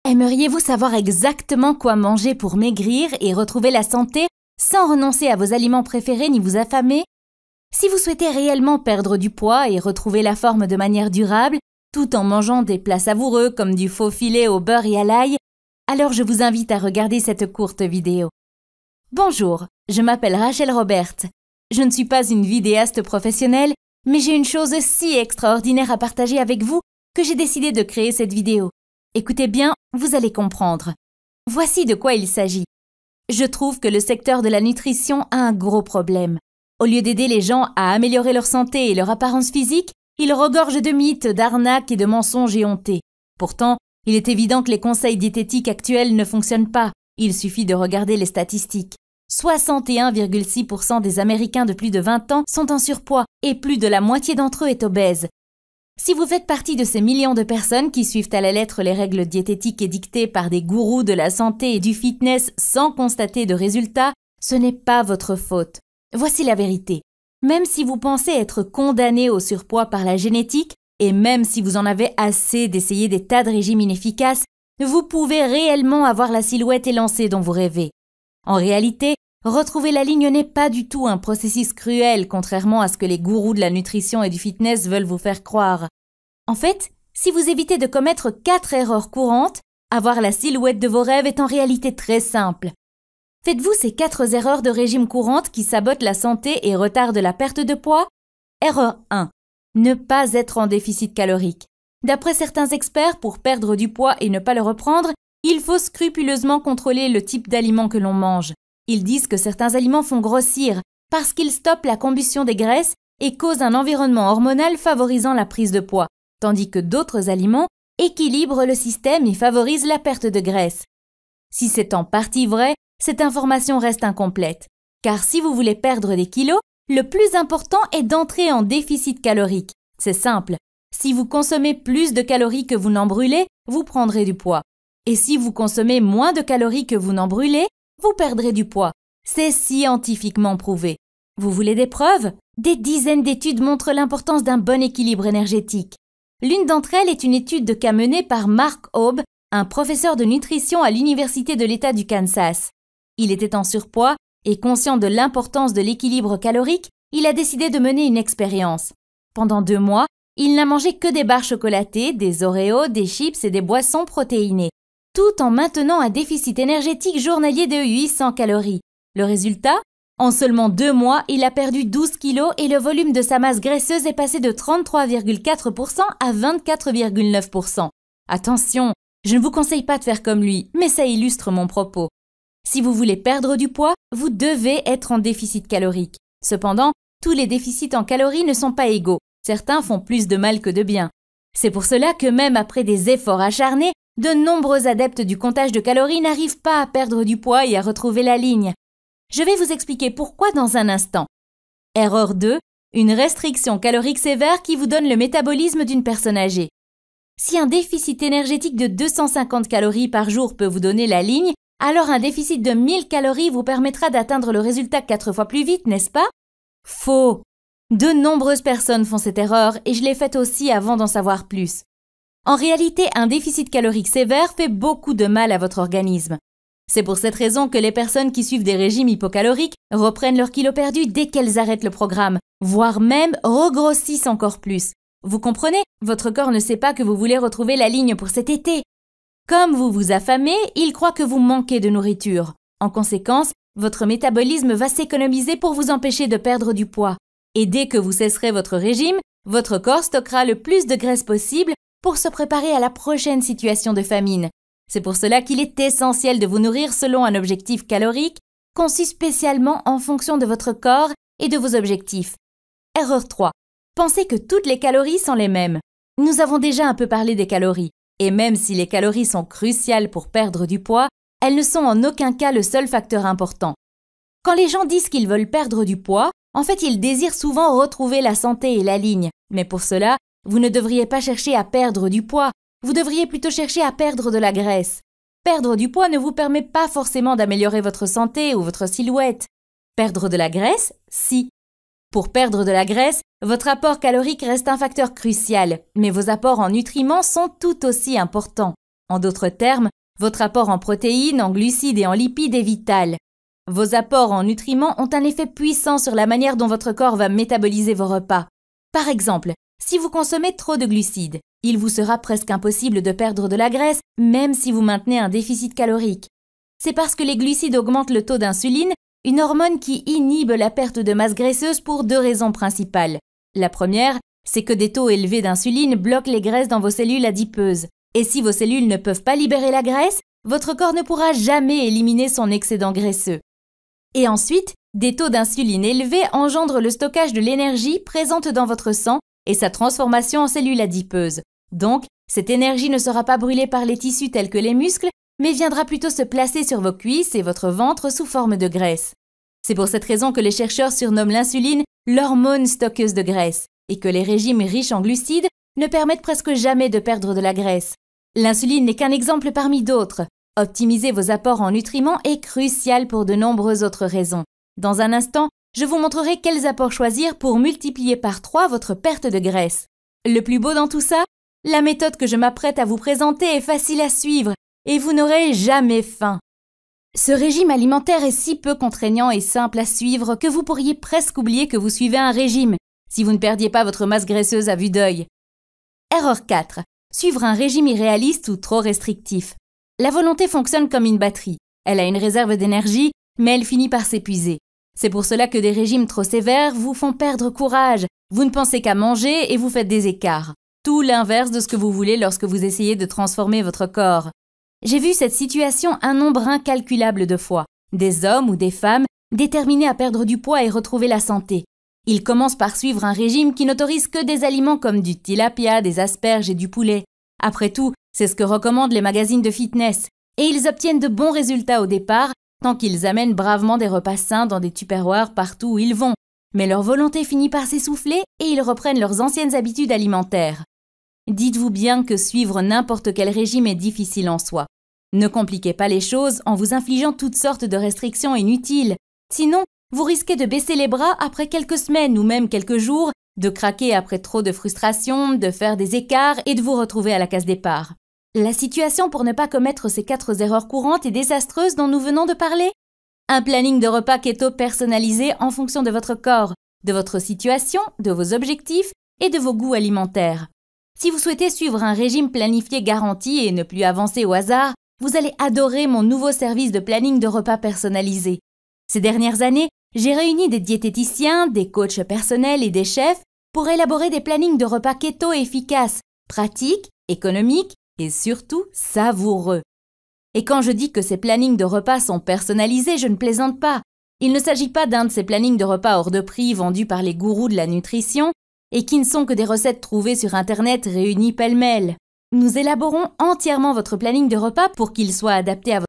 Aimeriez-vous savoir exactement quoi manger pour maigrir et retrouver la santé sans renoncer à vos aliments préférés ni vous affamer? Si vous souhaitez réellement perdre du poids et retrouver la forme de manière durable, tout en mangeant des plats savoureux comme du faux filet au beurre et à l'ail, alors je vous invite à regarder cette courte vidéo. Bonjour, je m'appelle Rachel Robert. Je ne suis pas une vidéaste professionnelle, mais j'ai une chose si extraordinaire à partager avec vous que j'ai décidé de créer cette vidéo. Écoutez bien, vous allez comprendre. Voici de quoi il s'agit. Je trouve que le secteur de la nutrition a un gros problème. Au lieu d'aider les gens à améliorer leur santé et leur apparence physique, il regorge de mythes, d'arnaques et de mensonges éhontés. Pourtant, il est évident que les conseils diététiques actuels ne fonctionnent pas. Il suffit de regarder les statistiques. 61,6% des Américains de plus de 20 ans sont en surpoids et plus de la moitié d'entre eux est obèse. Si vous faites partie de ces millions de personnes qui suivent à la lettre les règles diététiques édictées par des gourous de la santé et du fitness sans constater de résultats, ce n'est pas votre faute. Voici la vérité. Même si vous pensez être condamné au surpoids par la génétique, et même si vous en avez assez d'essayer des tas de régimes inefficaces, vous pouvez réellement avoir la silhouette élancée dont vous rêvez. En réalité, retrouver la ligne n'est pas du tout un processus cruel, contrairement à ce que les gourous de la nutrition et du fitness veulent vous faire croire. En fait, si vous évitez de commettre 4 erreurs courantes, avoir la silhouette de vos rêves est en réalité très simple. Faites-vous ces 4 erreurs de régime courantes qui sabotent la santé et retardent la perte de poids? Erreur 1. Ne pas être en déficit calorique. D'après certains experts, pour perdre du poids et ne pas le reprendre, il faut scrupuleusement contrôler le type d'aliments que l'on mange. Ils disent que certains aliments font grossir parce qu'ils stoppent la combustion des graisses et causent un environnement hormonal favorisant la prise de poids, tandis que d'autres aliments équilibrent le système et favorisent la perte de graisse. Si c'est en partie vrai, cette information reste incomplète, car si vous voulez perdre des kilos, le plus important est d'entrer en déficit calorique. C'est simple, si vous consommez plus de calories que vous n'en brûlez, vous prendrez du poids. Et si vous consommez moins de calories que vous n'en brûlez, vous perdrez du poids. C'est scientifiquement prouvé. Vous voulez des preuves? Des dizaines d'études montrent l'importance d'un bon équilibre énergétique. L'une d'entre elles est une étude de cas menée par Mark Aube, un professeur de nutrition à l'Université de l'État du Kansas. Il était en surpoids et conscient de l'importance de l'équilibre calorique, il a décidé de mener une expérience. Pendant 2 mois, il n'a mangé que des barres chocolatées, des Oreos, des chips et des boissons protéinées, tout en maintenant un déficit énergétique journalier de 800 calories. Le résultat? En seulement 2 mois, il a perdu 12 kilos et le volume de sa masse graisseuse est passé de 33,4% à 24,9%. Attention, je ne vous conseille pas de faire comme lui, mais ça illustre mon propos. Si vous voulez perdre du poids, vous devez être en déficit calorique. Cependant, tous les déficits en calories ne sont pas égaux. Certains font plus de mal que de bien. C'est pour cela que même après des efforts acharnés, de nombreux adeptes du comptage de calories n'arrivent pas à perdre du poids et à retrouver la ligne. Je vais vous expliquer pourquoi dans un instant. Erreur 2. Une restriction calorique sévère qui vous donne le métabolisme d'une personne âgée. Si un déficit énergétique de 250 calories par jour peut vous donner la ligne, alors un déficit de 1000 calories vous permettra d'atteindre le résultat 4 fois plus vite, n'est-ce pas? Faux! De nombreuses personnes font cette erreur et je l'ai faite aussi avant d'en savoir plus. En réalité, un déficit calorique sévère fait beaucoup de mal à votre organisme. C'est pour cette raison que les personnes qui suivent des régimes hypocaloriques reprennent leurs kilos perdus dès qu'elles arrêtent le programme, voire même regrossissent encore plus. Vous comprenez? Votre corps ne sait pas que vous voulez retrouver la ligne pour cet été. Comme vous vous affamez, il croit que vous manquez de nourriture. En conséquence, votre métabolisme va s'économiser pour vous empêcher de perdre du poids. Et dès que vous cesserez votre régime, votre corps stockera le plus de graisse possible pour se préparer à la prochaine situation de famine. C'est pour cela qu'il est essentiel de vous nourrir selon un objectif calorique conçu spécialement en fonction de votre corps et de vos objectifs. Erreur 3. Pensez que toutes les calories sont les mêmes. Nous avons déjà un peu parlé des calories. Et même si les calories sont cruciales pour perdre du poids, elles ne sont en aucun cas le seul facteur important. Quand les gens disent qu'ils veulent perdre du poids, en fait ils désirent souvent retrouver la santé et la ligne. Mais pour cela, vous ne devriez pas chercher à perdre du poids, vous devriez plutôt chercher à perdre de la graisse. Perdre du poids ne vous permet pas forcément d'améliorer votre santé ou votre silhouette. Perdre de la graisse, si. Pour perdre de la graisse, votre apport calorique reste un facteur crucial, mais vos apports en nutriments sont tout aussi importants. En d'autres termes, votre apport en protéines, en glucides et en lipides est vital. Vos apports en nutriments ont un effet puissant sur la manière dont votre corps va métaboliser vos repas. Par exemple, si vous consommez trop de glucides, il vous sera presque impossible de perdre de la graisse, même si vous maintenez un déficit calorique. C'est parce que les glucides augmentent le taux d'insuline, une hormone qui inhibe la perte de masse graisseuse pour 2 raisons principales. La première, c'est que des taux élevés d'insuline bloquent les graisses dans vos cellules adipeuses. Et si vos cellules ne peuvent pas libérer la graisse, votre corps ne pourra jamais éliminer son excédent graisseux. Et ensuite, des taux d'insuline élevés engendrent le stockage de l'énergie présente dans votre sang et sa transformation en cellules adipeuses. Donc, cette énergie ne sera pas brûlée par les tissus tels que les muscles, mais viendra plutôt se placer sur vos cuisses et votre ventre sous forme de graisse. C'est pour cette raison que les chercheurs surnomment l'insuline l'hormone stockeuse de graisse et que les régimes riches en glucides ne permettent presque jamais de perdre de la graisse. L'insuline n'est qu'un exemple parmi d'autres. Optimiser vos apports en nutriments est crucial pour de nombreuses autres raisons. Dans un instant, je vous montrerai quels apports choisir pour multiplier par 3 votre perte de graisse. Le plus beau dans tout ça, la méthode que je m'apprête à vous présenter est facile à suivre et vous n'aurez jamais faim. Ce régime alimentaire est si peu contraignant et simple à suivre que vous pourriez presque oublier que vous suivez un régime, si vous ne perdiez pas votre masse graisseuse à vue d'œil. Erreur 4. Suivre un régime irréaliste ou trop restrictif. La volonté fonctionne comme une batterie. Elle a une réserve d'énergie, mais elle finit par s'épuiser. C'est pour cela que des régimes trop sévères vous font perdre courage. Vous ne pensez qu'à manger et vous faites des écarts. Tout l'inverse de ce que vous voulez lorsque vous essayez de transformer votre corps. J'ai vu cette situation un nombre incalculable de fois. Des hommes ou des femmes déterminés à perdre du poids et retrouver la santé. Ils commencent par suivre un régime qui n'autorise que des aliments comme du tilapia, des asperges et du poulet. Après tout, c'est ce que recommandent les magazines de fitness. Et ils obtiennent de bons résultats au départ, tant qu'ils amènent bravement des repas sains dans des tupperwares partout où ils vont. Mais leur volonté finit par s'essouffler et ils reprennent leurs anciennes habitudes alimentaires. Dites-vous bien que suivre n'importe quel régime est difficile en soi. Ne compliquez pas les choses en vous infligeant toutes sortes de restrictions inutiles. Sinon, vous risquez de baisser les bras après quelques semaines ou même quelques jours, de craquer après trop de frustration, de faire des écarts et de vous retrouver à la case départ. La situation pour ne pas commettre ces 4 erreurs courantes et désastreuses dont nous venons de parler? Un planning de repas keto personnalisé en fonction de votre corps, de votre situation, de vos objectifs et de vos goûts alimentaires. Si vous souhaitez suivre un régime planifié garanti et ne plus avancer au hasard, vous allez adorer mon nouveau service de planning de repas personnalisé. Ces dernières années, j'ai réuni des diététiciens, des coachs personnels et des chefs pour élaborer des plannings de repas keto efficaces, pratiques, économiques et surtout savoureux. Et quand je dis que ces plannings de repas sont personnalisés, je ne plaisante pas. Il ne s'agit pas d'un de ces plannings de repas hors de prix vendus par les gourous de la nutrition et qui ne sont que des recettes trouvées sur Internet réunies pêle-mêle. Nous élaborons entièrement votre planning de repas pour qu'il soit adapté à votre